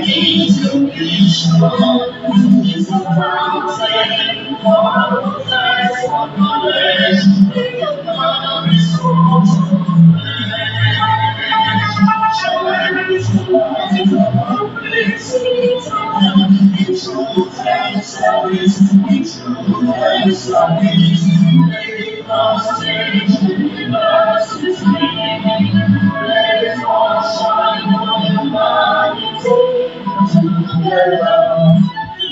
To be strong is the fountain for life of knowledge. The love is full joy is the life of grace. It's truth and service. It's truth and service. May God's change universe is me. Let it all shine on humanity. Together,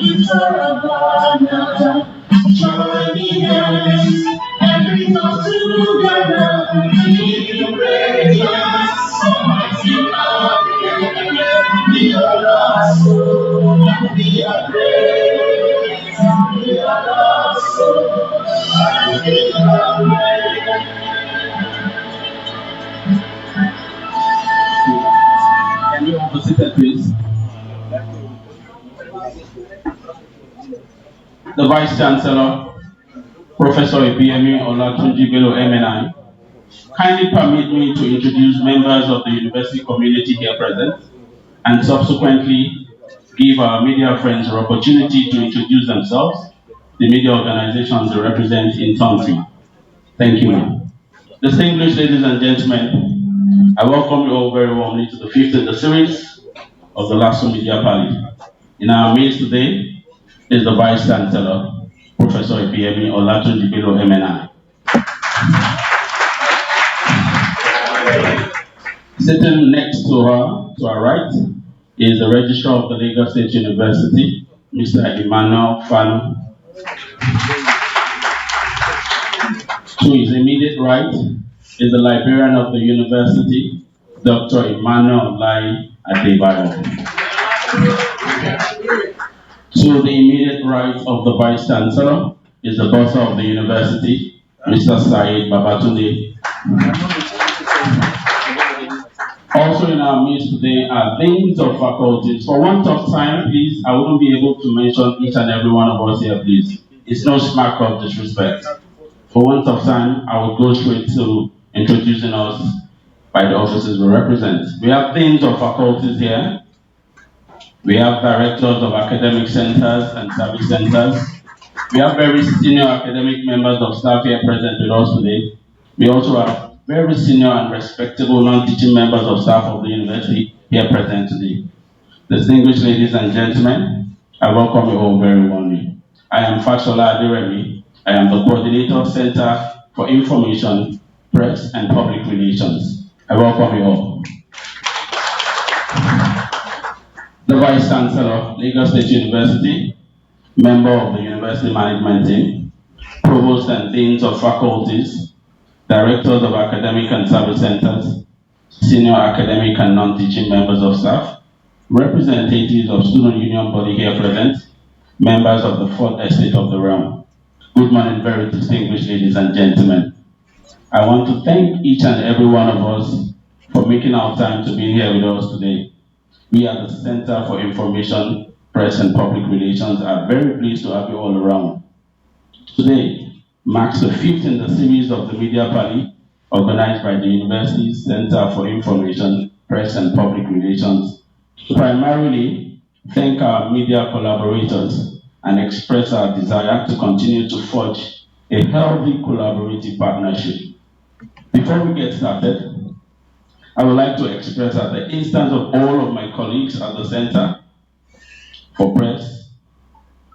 it's our banner. Join the hands and bring us together. We radiance, mighty love, we are lost, we are great, we are lost, and we are great. Can you all be seated, please? The Vice Chancellor, Professor Ibiemi Olatunji Bello MNI, kindly permit me to introduce members of the university community here present and subsequently give our media friends an opportunity to introduce themselves, the media organizations they represent in country. Thank you. Distinguished ladies and gentlemen, I welcome you all very warmly to the fifth in the series of the Lasso Media Parley. In our midst today is the Vice Chancellor, Professor Ibiemi Olatunji Bello MNI. Sitting next to her, to our right, is the Registrar of the Lagos State University, Mr. Emmanuel Fanu. To his immediate right is the Librarian of the University, Dr. Emmanuel Lai Adebayo. To the immediate right of the Vice Chancellor is the Bursar of the University, Mr. Said Babatunde. Also in our midst today are deans of faculties. For want of time, please, I wouldn't be able to mention each and every one of us here, please. It's no smack of disrespect. For want of time, I will go straight to introducing us by the officers we represent. We have deans of faculties here. We have directors of academic centers and service centers. We have very senior academic members of staff here present with us today. We also have very senior and respectable non-teaching members of staff of the university here present today. Distinguished ladies and gentlemen, I welcome you all very warmly. I am Fashola Aderemi. I am the Coordinator Center for Information, Press and Public Relations. I welcome you all. The Vice Chancellor, Lagos State University, member of the University Management Team, Provost and Deans of Faculties, Directors of Academic and Service Centers, Senior Academic and Non-Teaching Members of Staff, representatives of Student Union Body here present, members of the Fourth Estate of the Realm. Good morning, very distinguished ladies and gentlemen. I want to thank each and every one of us for making our time to be here with us today. We at the Center for Information, Press and Public Relations are very pleased to have you all around. Today marks the fifth in the series of the Media Parley organized by the University's Center for Information, Press and Public Relations to primarily thank our media collaborators and express our desire to continue to forge a healthy collaborative partnership. Before we get started, I would like to express at the instance of all of my colleagues at the Center for Press,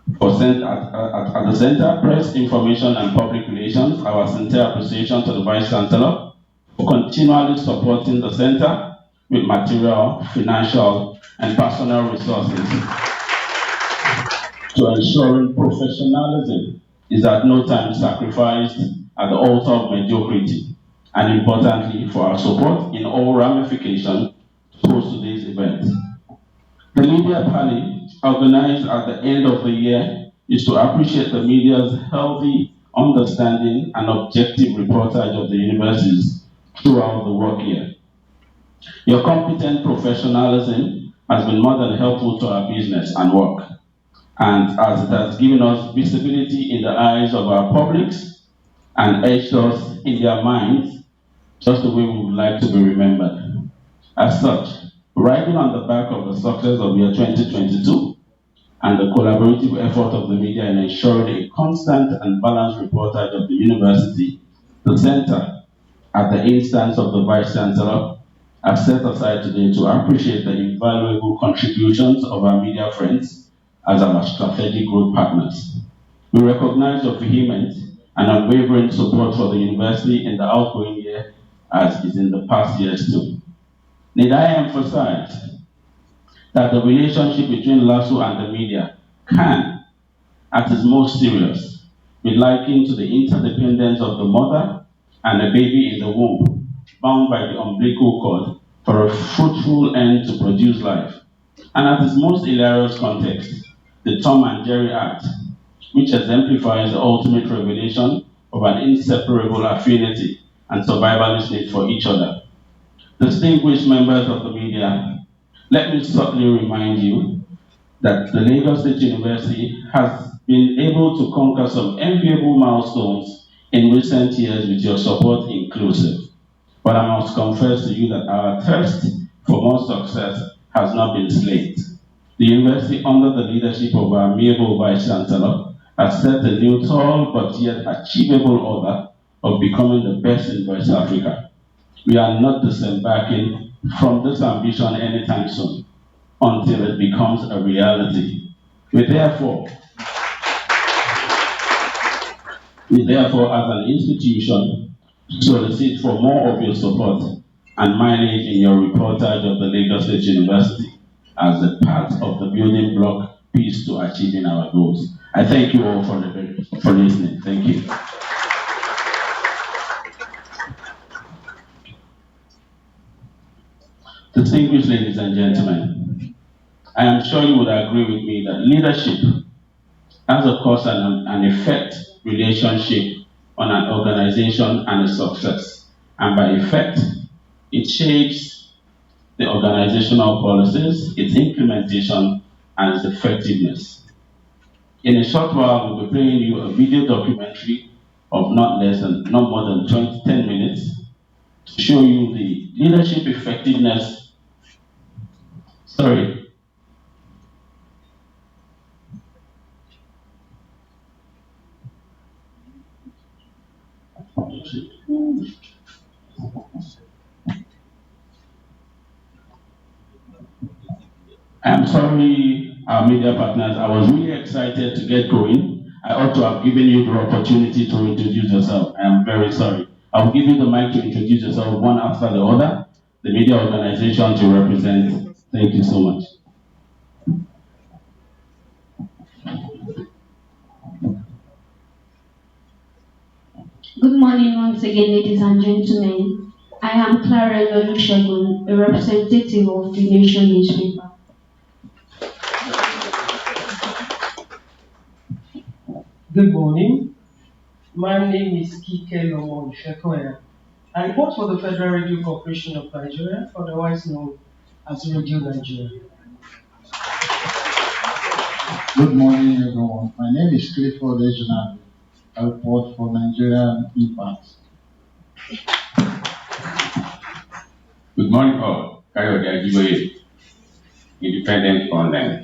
at the Center, Press, Information and Public Relations, our sincere appreciation to the Vice Chancellor for continually supporting the Center with material, financial, and personal resources to ensuring professionalism is at no time sacrificed at the altar of mediocrity, and importantly, for our support in all ramifications post today's event. The Media Parley, organized at the end of the year, is to appreciate the media's healthy understanding and objective reportage of the universities throughout the work year. Your competent professionalism has been more than helpful to our business and work, and as it has given us visibility in the eyes of our publics and etched us in their minds just the way we would like to be remembered. As such, Riding on the back of the success of year 2022 and the collaborative effort of the media in ensuring a constant and balanced reportage of the university, the Center, at the instance of the Vice Chancellor, have set aside today to appreciate the invaluable contributions of our media friends as our strategic growth partners. We recognize your vehement and unwavering support for the university in the outgoing year as is in the past years too. Need I emphasize that the relationship between LASU and the media can, at its most serious, be likened to the interdependence of the mother and the baby in the womb, bound by the umbilical cord for a fruitful end to produce life. And at its most hilarious context, the Tom and Jerry Act, which exemplifies the ultimate revelation of an inseparable affinity and survivalist need for each other. Distinguished members of the media, let me subtly remind you that the Lagos State University has been able to conquer some enviable milestones in recent years with your support inclusive. But I must confess to you that our thirst for more success has not been slaked. The university, under the leadership of our amiable Vice Chancellor, has set a new tall but yet achievable order of becoming the best in West Africa. We are not disembarking from this ambition anytime soon until it becomes a reality. We therefore, as an institution, solicit for more of your support and mileage in your reportage of the Lagos State University as a part of the building block piece to achieving our goals. I thank you all for listening. Thank you. Distinguished ladies and gentlemen, I am sure you would agree with me that leadership has a cause and effect relationship on an organization and its success. And by effect, it shapes the organizational policies, its implementation, and its effectiveness. In a short while, we'll be playing you a video documentary of not more than 10 minutes to show you the leadership effectiveness. Sorry. I'm sorry, our media partners. I was really excited to get going. I ought to have given you the opportunity to introduce yourself. I am very sorry. I will give you the mic to introduce yourself one after the other, the media organization to represent. Thank you so much. Good morning once again, ladies and gentlemen. I am Clara Olusegun, a representative of the Nation newspaper. Good morning. My name is Kike Lomo Ifekoya. I report for the Federal Radio Corporation of Nigeria, otherwise known as Radio Nigeria. Good morning, everyone. My name is Clifford Ejunade. I report for Nigerian Impact. Good morning, all. Kayode Ajiboye, Independent Online.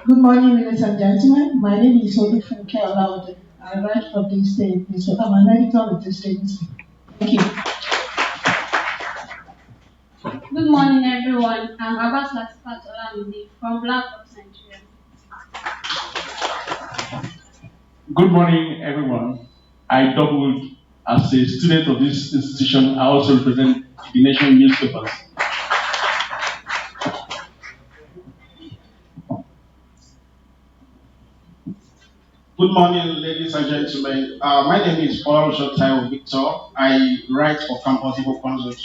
Good morning, ladies and gentlemen. My name is Olufunke Olaude. I write for this state newspaper. I'm an editor with this state newspaper. Thank you. Good morning, everyone. I'm Abbas Lasifat Olamide from Black Ops Nigeria. Good morning, everyone. I doubled as a student of this institution. I also represent the Nation newspapers. Good morning, ladies and gentlemen. My name is Olarunsho Taiwo Victor. I write for Campus Igbo Consult.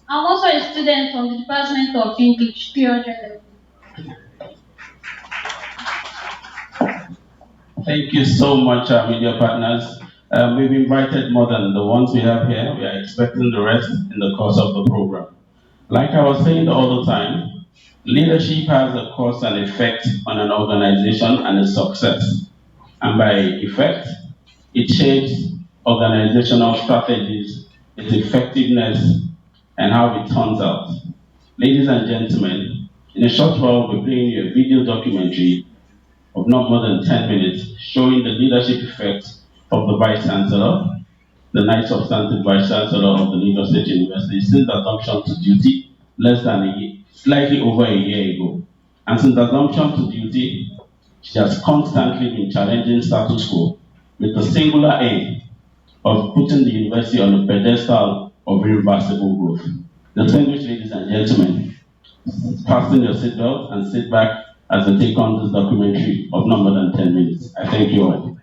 I'm also a student from the Department of English, 300 level. Thank you so much, our media partners. We've invited more than the ones we have here. We are expecting the rest in the course of the program. Like I was saying all the time, leadership has a cause and effect on an organization and its success. And by effect, it shapes organizational strategies, its effectiveness, and how it turns out. Ladies and gentlemen, in a short while, we'll be playing you a video documentary of not more than 10 minutes showing the leadership effects of the Vice Chancellor, the Knight Substantive Vice Chancellor of the Lagos State University, since assumption to duty less than a year, slightly over a year ago. And since assumption to duty, she has constantly been challenging status quo with the singular aim of putting the university on the pedestal of irreversible growth. Distinguished ladies and gentlemen, fasten your seatbelt and sit back as I take on this documentary of no more than 10 minutes. I thank you all.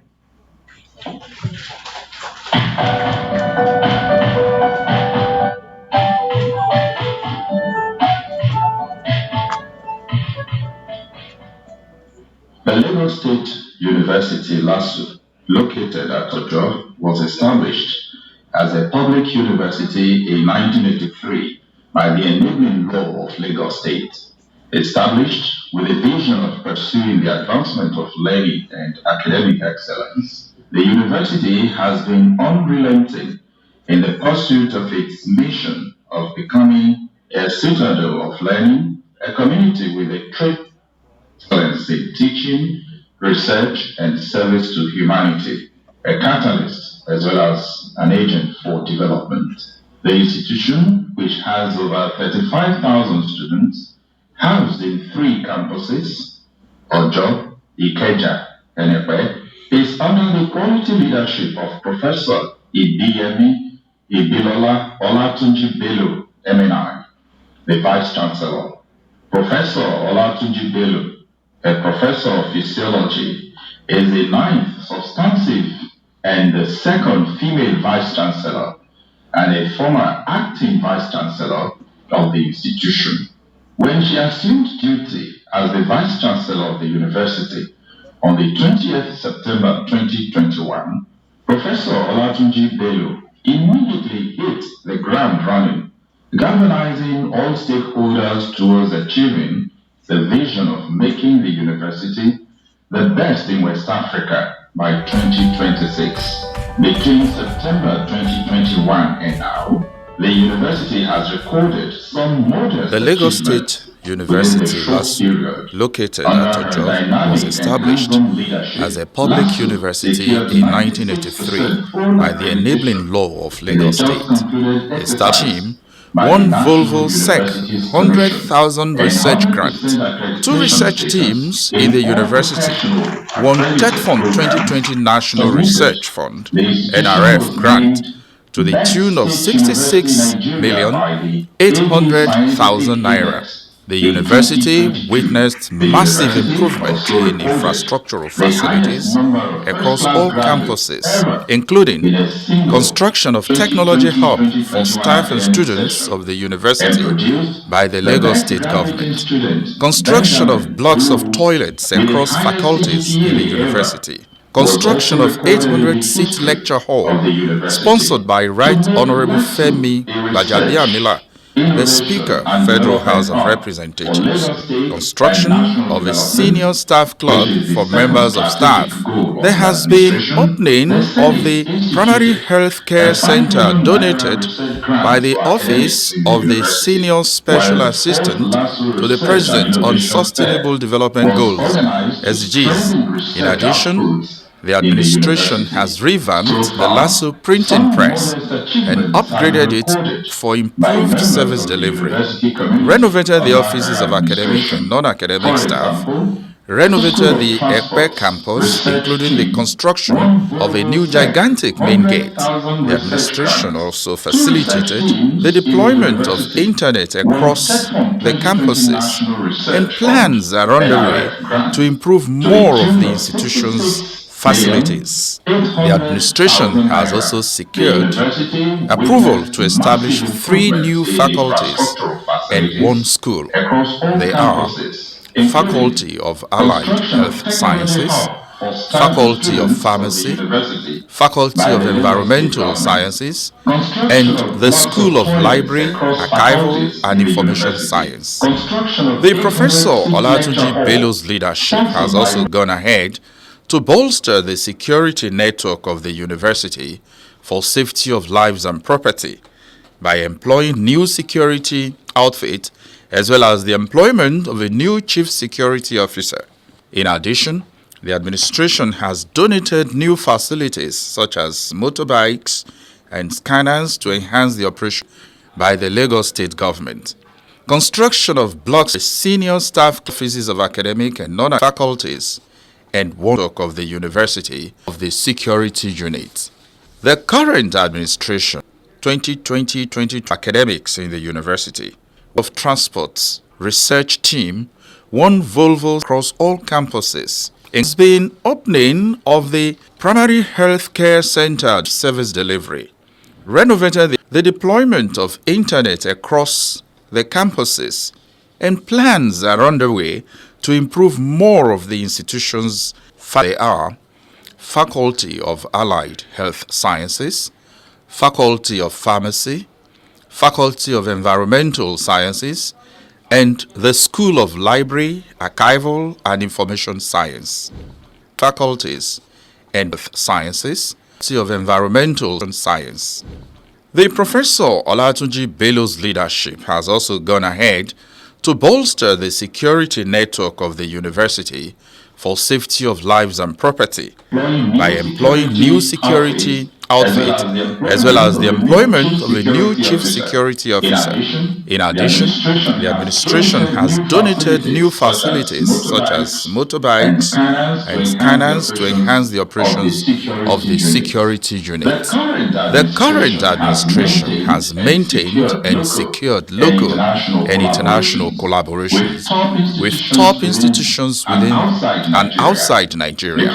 The Lagos State University LASU, located at Ojo, was established as a public university in 1983 by the enabling law of Lagos State. Established with a vision of pursuing the advancement of learning and academic excellence, the university has been unrelenting in the pursuit of its mission of becoming a citadel of learning, a community with a excellence in teaching, research, and service to humanity, a catalyst as well as an agent for development. The institution, which has over 35,000 students, housed in 3 campuses, Ojo, Ikeja, and Epe, is under the quality leadership of Professor Ibiyemi Ibilola Olatunji Bello, MNI, the Vice Chancellor. Professor Olatunji Bello, a professor of physiology, is the 9th substantive and the 2nd female vice chancellor and a former acting vice chancellor of the institution. When she assumed duty as the vice chancellor of the university on the 20th September 2021, Professor Olatunji Bello immediately hit the ground running, galvanizing all stakeholders towards achieving the vision of making the university the best in West Africa by 2026. Between September 2021 and now, the university has recorded some modest The Lagos achievement State University LASU, located at Ojo, was established as a public university in 1983 by the enabling law of Lagos State. Its team one Volvo SEC 100,000 research grant, 2 research teams in the university, 1 Tech Fund 2020 National Research Fund NRF grant to the tune of 66,800,000 naira. The university witnessed massive improvement in infrastructural facilities across all campuses, including construction of technology hub for staff and students of the university by the Lagos State government, construction of blocks of toilets across faculties in the university, construction of 800-seat lecture hall sponsored by Right Honorable Femi Gbajabiamila, the Speaker, Federal House of Representatives, construction of a senior staff club for members of staff. There has been opening of the primary health care center donated by the Office of the Senior Special Assistant to the President on Sustainable Development Goals, SDGs. In addition, the administration has revamped the LASU printing press and upgraded it for improved service delivery, renovated the offices of academic and non-academic staff, renovated the Epe campus, including the construction of a new gigantic main gate. The administration also facilitated the deployment of internet across the campuses, and plans are underway to improve more of the institution's facilities. The administration has also secured approval to establish 3 new faculties and 1 school. They are Faculty of Allied Health Sciences, Faculty of Pharmacy, Faculty of Environmental Sciences, and the School of Library, Archival, and Information Science. The Professor Olatunji Bello's leadership has also gone ahead to bolster the security network of the university for safety of lives and property by employing new security outfit as well as the employment of a new chief security officer. In addition, the administration has donated new facilities such as motorbikes and scanners to enhance the operation by the Lagos state government. Construction of blocks, senior staff offices of academic and non-faculties, and work of the university of the security unit. The current administration, 2020-2022 academics in the university, of transports research team, one Volvo across all campuses. It's been opening of the primary health care center service delivery, renovated the deployment of internet across the campuses, and plans are underway to improve more of the institutions. They are Faculty of Allied Health Sciences, Faculty of Pharmacy, Faculty of Environmental Sciences, and the School of Library, Archival, and Information Science. Faculties and Sciences, Faculty of Environmental Science. The Professor Olatunji Bello's leadership has also gone ahead to bolster the security network of the university for safety of lives and property by employing new security outfit as well as the employment of a new chief security officer. In addition, the administration has donated new facilities such as motorbikes and scanners to enhance the operations of the security unit. The current administration has maintained and secured local and international collaborations with top institutions within and outside Nigeria,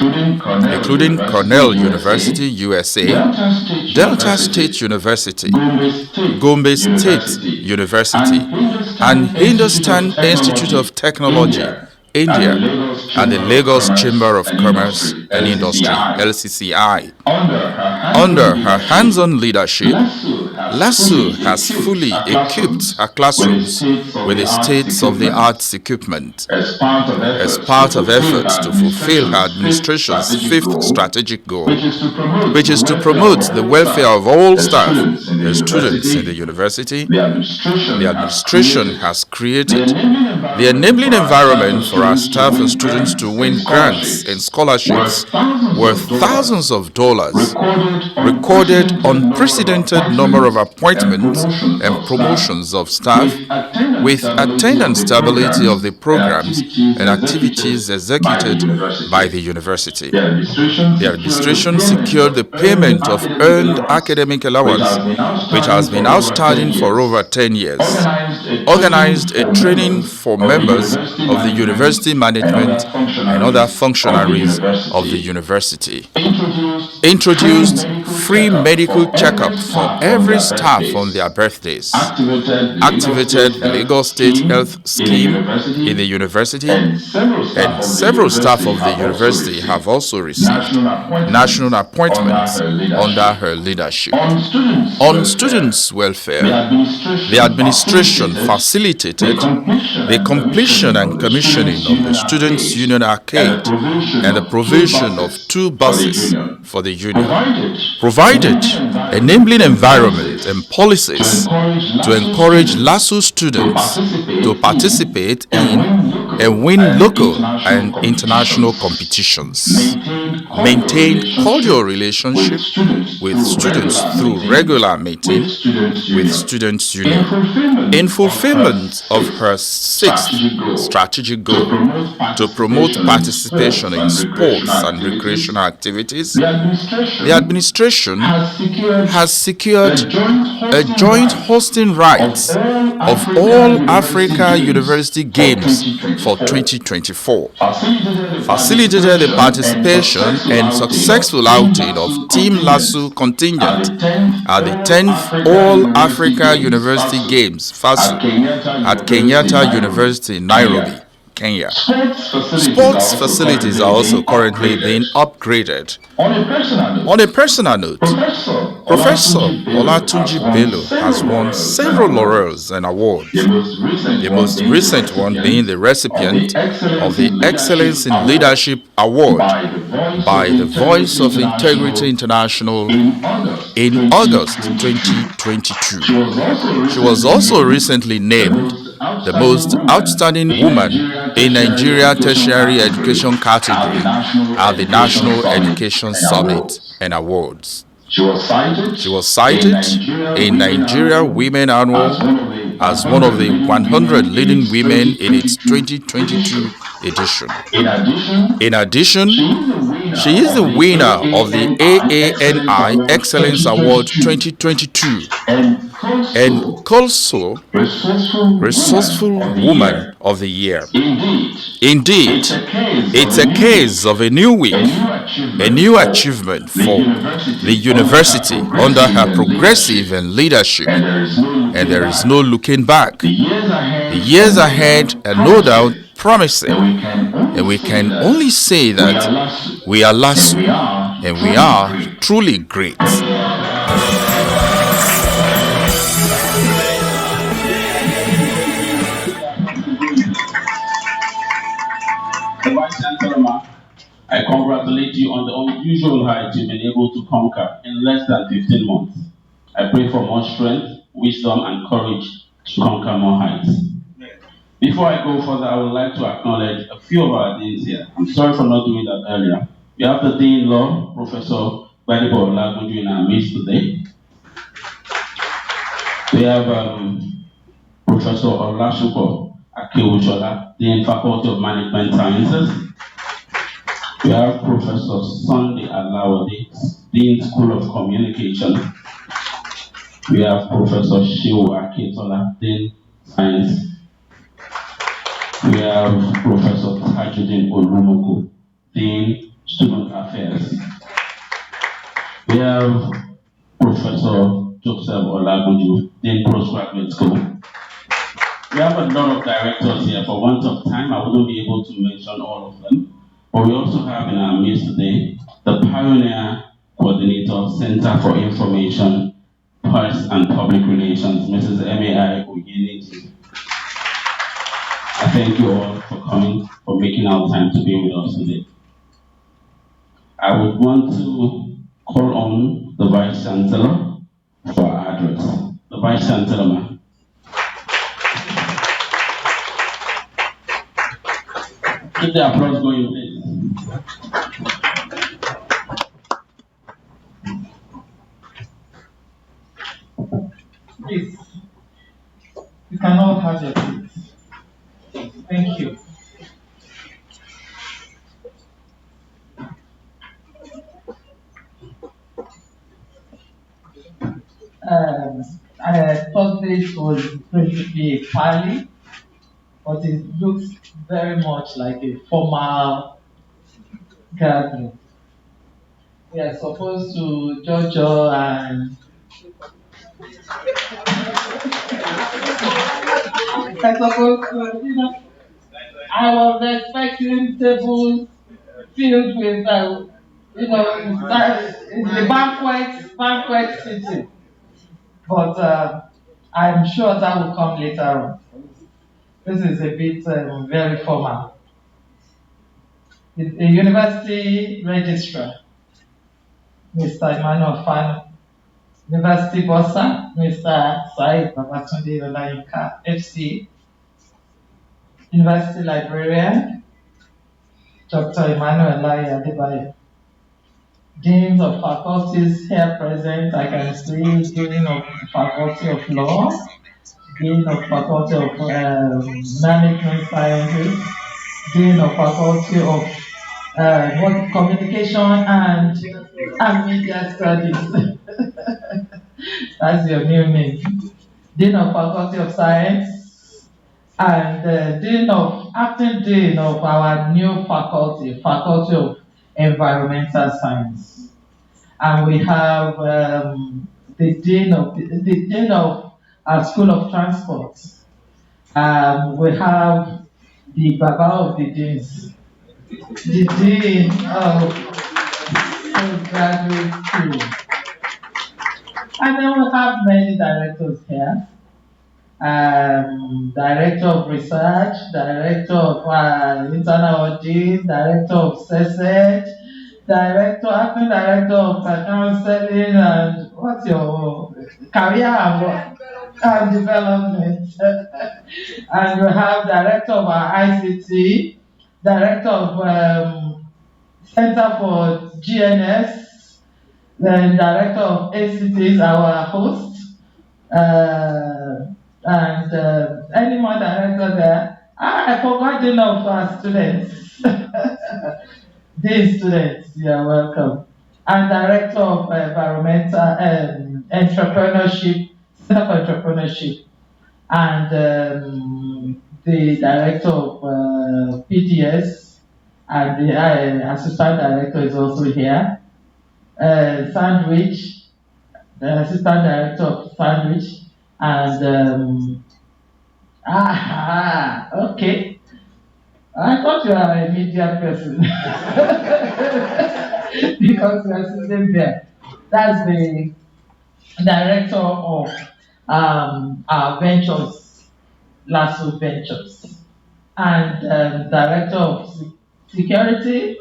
including Cornell University, USA, Delta State University, Gombe State University, and Hindustan Institute of Technology, India, and the Lagos Chamber of Commerce and Industry, LCCI. Under her hands-on leadership, LASU has fully equipped her classrooms with the state-of-the-art equipment as part of efforts to fulfill her administration's fifth strategic goal, which is to promote the welfare of all staff and students in the university. The administration has created the enabling environment for our staff and students to win grants and scholarships worth thousands of dollars, recorded unprecedented number of appointments and promotions of staff, with attendance stability of the programs and activities executed by the university. The administration secured the payment of earned academic allowance, which has been outstanding for over 10 years, organized a training for members of the university management and other functionaries of the university, introduced free medical checkup for every staff on their birthdays, activated the Lagos State Health Scheme in the university, and several staff of the university have also received national appointments under her leadership. On students' welfare, the administration facilitated the completion and commissioning of the Students' Union Arcade and the provision of 2 buses for the union, provided enabling environment and policies to encourage LASU students to participate in and win local and international competitions, maintained cordial relationships with students through regular meetings with Students' Union. In fulfillment of her 6th strategic goal to promote participation in sports and recreational activities, the administration has secured a joint hosting rights of all Africa University Games for 2024, facilitated the participation and successful outing of Team LASU contingent at the 10th All Africa University Games (FASU) at Kenyatta University in Nairobi, Kenya. Sports Sports facilities are also currently being upgraded. On a personal note, Professor Olatunji Bello has won several laurels and awards, the most recent one being the recipient of the Excellence in Leadership Award by the Voice of Integrity International in August 2022. She was also recently named the most outstanding woman in Nigeria tertiary education category at the National Education Summit and Awards. She was cited in Nigeria Women Annual as one of the 100 leading women in its 2022 edition. In addition, she is the winner of the AANI Excellence Award 2022 and COLSO Resourceful Woman of the Year. Indeed, it's a case of a new week, a new achievement for the university under her progressive and leadership, and there is no looking back. The years ahead are no doubt promising, and we can only say that we are LASU, and we are truly great. The Vice Chancellor, I congratulate you on the unusual height you've been able to conquer in less than 15 months. I pray for more strength, wisdom, and courage to conquer more heights. Before I go further, I would like to acknowledge a few of our deans here. I'm sorry for not doing that earlier. We have the Dean Law, Professor Gbadebo Olagunju, in our midst today. We have Professor Olasupo Akewuchola, Dean Faculty of Management Sciences. We have Professor Sunday Alawade, Dean School of Communication. We have Professor Shiu Aketola, Dean Science. We have Professor Tajuddin Olumoko, Dean Student Affairs. We have Professor Joseph Olagunju, Dean Postgraduate School. We have a lot of directors here. For want of time, I wouldn't be able to mention all of them. But we also have in our midst today the Pioneer Coordinator, Center for Information, Press and Public Relations, Mrs. M.A.I. Oyeniti. I thank you all for coming, for making our time to be with us today. I would want to call on the Vice Chancellor for our address. The Vice Chancellor, ma'am. Keep the applause going, please. Please, you can all have your seats. Thank you. I thought this was going to be a parley, but it looks very much like a formal gathering. We are supposed to Jojo and I suppose I was expecting tables filled with the banquet sitting. But I'm sure that will come later on. This is a bit very formal. The university registrar, Mr. Emmanuel Fano, University Bossa, Mr. Said Babatunde Olayinka, FC, University librarian, Dr. Emmanuel Lai Adebayo, Deans of faculties here present. I can see Dean of Faculty of Law, Dean of Faculty of Management Sciences, Dean of Faculty of Communication and Media Studies. That's your new name. Dean of Faculty of Science and Acting Dean of our new faculty, Faculty of Environmental Science. And we have the Dean of our School of Transport. We have the Baba of the Deans, the Dean of Postgraduate School. And then we have many directors here. Director of Research, Director of Internal Audit, Director of CSET, Acting Director of Counseling, and what's your career and what? And development. And we have Director of our ICT, Director of Center for GNS, then Director of ACT, our host, and any more director there. I forgot the name of our students. These students, you are welcome. And Director of Environmental Entrepreneurship, Center for Entrepreneurship, and the Director of PDS, and the Assistant Director is also here. Sandwich, the Assistant Director of Sandwich, and okay. I thought you are a media person because you are sitting there. That's the director of our ventures, Lasso Ventures, and director of security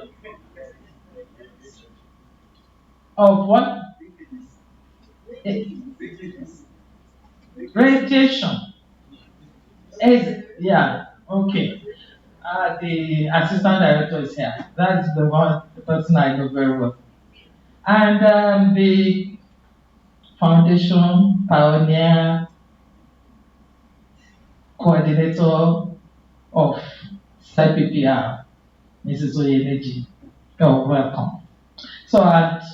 of what? Radiation. Yeah, okay. The assistant director is here. That's the person I know very well. And the foundation pioneer coordinator of CPPR, Mrs. Oyeneji. You're welcome. So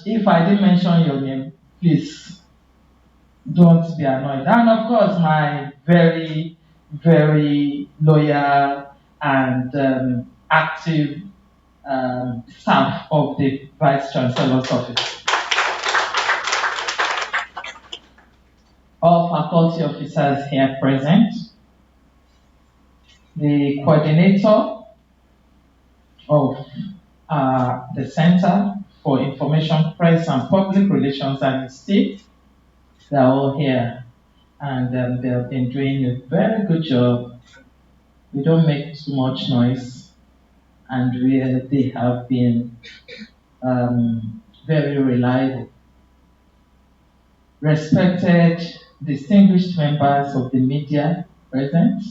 if I didn't mention your name, please don't be annoyed. And of course, my very, very loyal and active staff of the Vice Chancellor's office. All faculty officers here present, the coordinator of the Center for Information, Press and Public Relations and State, they're all here, and they've been doing a very good job. We don't make too much noise, and they have been very reliable. Respected, distinguished members of the media present,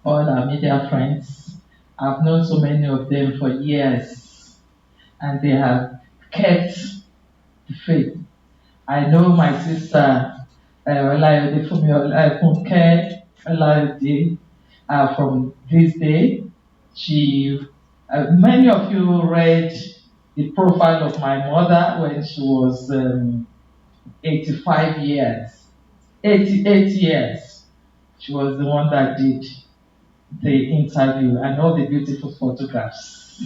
all our media friends. I've known so many of them for years, and they have kept the faith. I know my sister, Olayode Funke Olayode, from this day. Many of you read the profile of my mother when she was 85 years, 88 years. She was the one that did the interview and all the beautiful photographs.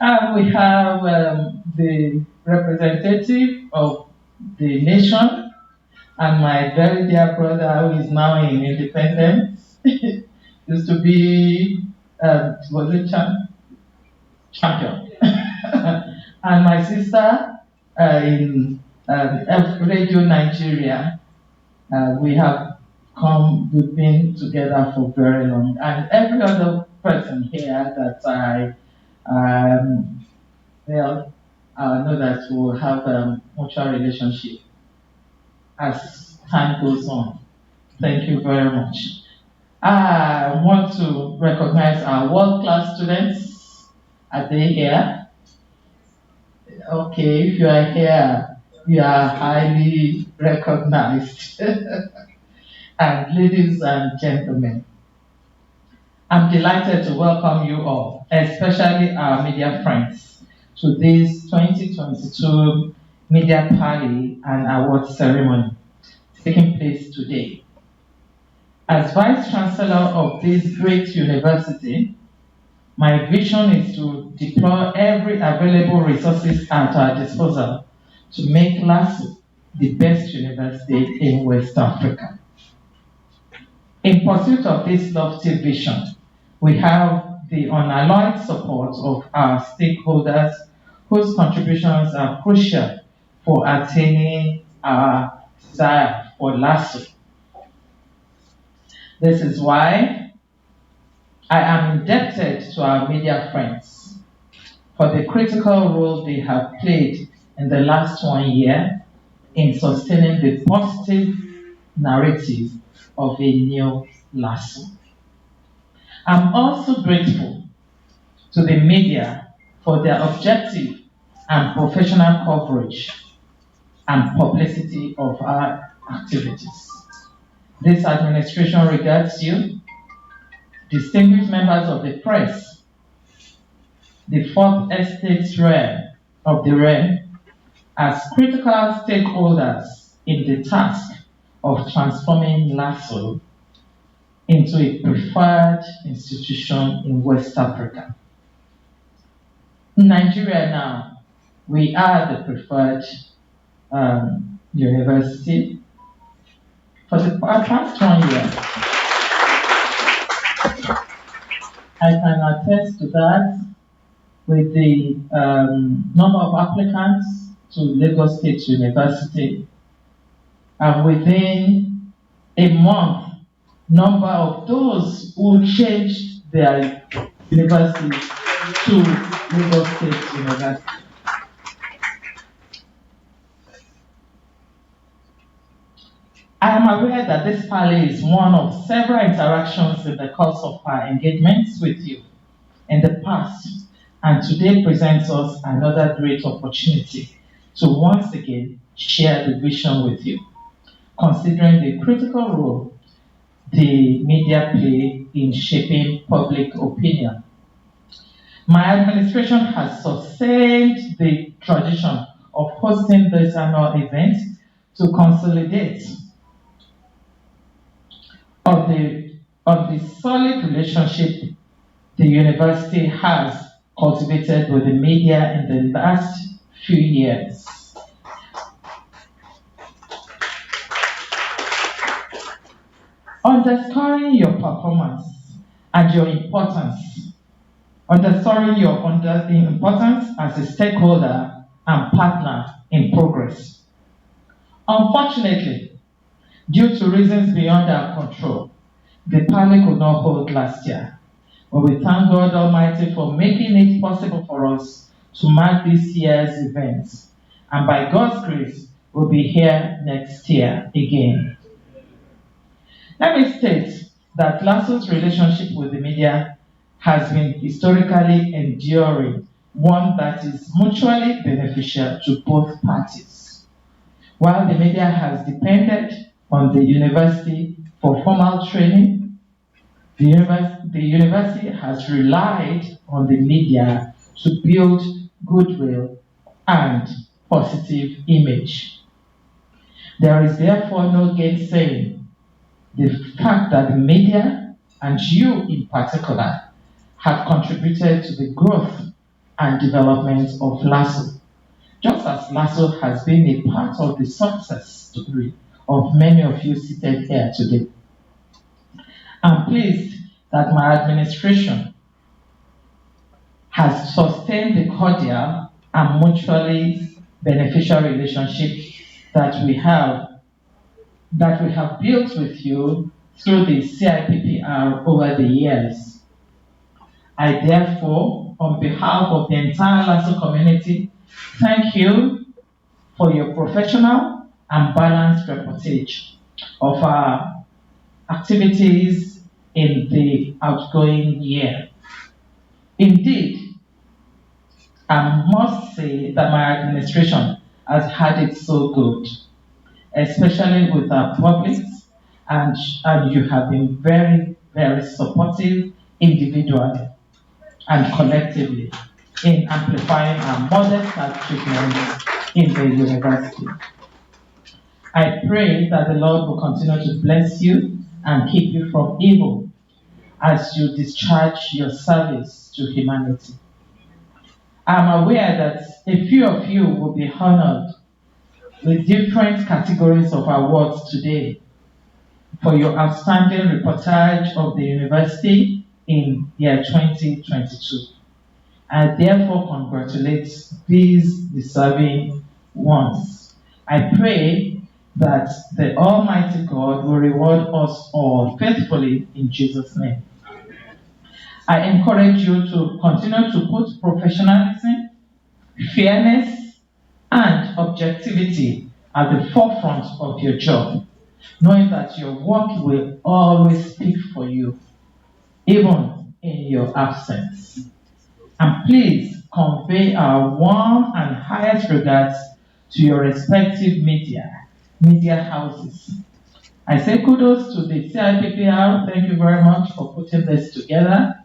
And we have the representative of the nation and my very dear brother who is now in independence. Used to be, was it champion? And my sister in Radio Nigeria. We've been together for very long. And every other person here that I know that we'll have a mutual relationship as time goes on. Thank you very much. I want to recognize our world-class students. Are they here? Okay, if you are here, you are highly recognized. And ladies and gentlemen, I'm delighted to welcome you all, especially our media friends, to this 2022 Media Parley and Award Ceremony taking place today. As Vice Chancellor of this great university, my vision is to deploy every available resources at our disposal to make LASU the best university in West Africa. In pursuit of this lofty vision, we have the unalloyed support of our stakeholders whose contributions are crucial for attaining our desire for LASSO. This is why I am indebted to our media friends for the critical role they have played in the last 1 year in sustaining the positive narrative of a new LASSO. I'm also grateful to the media for their objective and professional coverage and publicity of our activities. This administration regards you, distinguished members of the press, the fourth estate realm of the realm, as critical stakeholders in the task of transforming LASSO into a preferred institution in West Africa. In Nigeria now, we are the preferred university for the past 1 year. I can attest to that with the number of applicants to Lagos State University, and within a month, number of those who changed their university to Lagos State University. I am aware that this Parley is one of several interactions in the course of our engagements with you in the past, and today presents us another great opportunity to once again share the vision with you, considering the critical role the media play in shaping public opinion. My administration has sustained the tradition of hosting this annual event to consolidate of the solid relationship the university has cultivated with the media in the last few years. Underscoring your performance and your importance, underscoring your importance as a stakeholder and partner in progress. Unfortunately, due to reasons beyond our control, the Parley could not hold last year. But we thank God Almighty for making it possible for us to mark this year's events. And by God's grace, we'll be here next year again. Let me state that LASSO's relationship with the media has been historically enduring, one that is mutually beneficial to both parties. While the media has depended on the university for formal training, the university has relied on the media to build goodwill and positive image. There is therefore no gainsaying the fact that the media, and you in particular, have contributed to the growth and development of LASSO, just as LASSO has been a part of the success story of many of you seated here today. I'm pleased that my administration has sustained the cordial and mutually beneficial relationship that we have built with you through the CIPPR over the years. I therefore, on behalf of the entire LASSO community, thank you for your professional and balanced reportage of our activities in the outgoing year. Indeed, I must say that my administration has had it so good, especially with our publics, and you have been very, very supportive individually and collectively in amplifying our modest achievements in the university. I pray that the Lord will continue to bless you and keep you from evil as you discharge your service to humanity. I'm aware that a few of you will be honored with different categories of awards today. for your outstanding reportage of the university in year 2022. I therefore congratulate these deserving ones. I pray that the Almighty God will reward us all faithfully in Jesus' name. I encourage you to continue to put professionalism, fairness, and objectivity at the forefront of your job, knowing that your work will always speak for you, even in your absence. And please convey our warm and highest regards to your respective media houses. I say kudos to the CIPPR. Thank you very much for putting this together,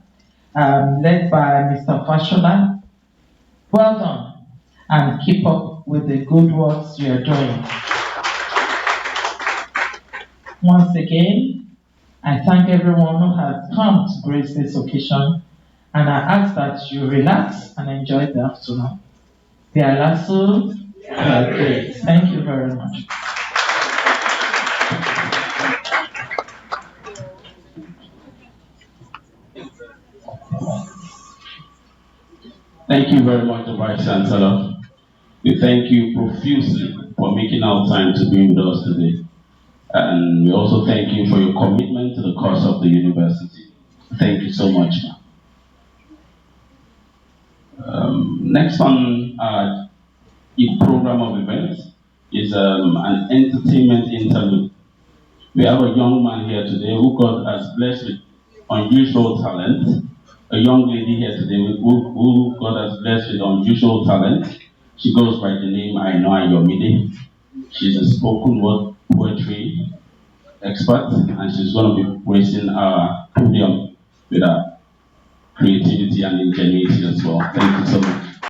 led by Mr. Fashola. Well done, and keep up with the good works you are doing. Once again, I thank everyone who has come to grace this occasion, and I ask that you relax and enjoy the afternoon. Bialasu, great. Thank you very much. Thank you very much, the Vice Chancellor. We thank you profusely for making our time to be with us today. And we also thank you for your commitment to the cause of the university. Thank you so much. Next on our program of events is an entertainment interlude. We have a young man here today who God has blessed with unusual talent. A young lady here today who God has blessed with unusual talent. She goes by the name Aino Ayomide. She's a spoken word poetry expert, and she's going to be gracing our podium with her creativity and ingenuity as well. Thank you so much.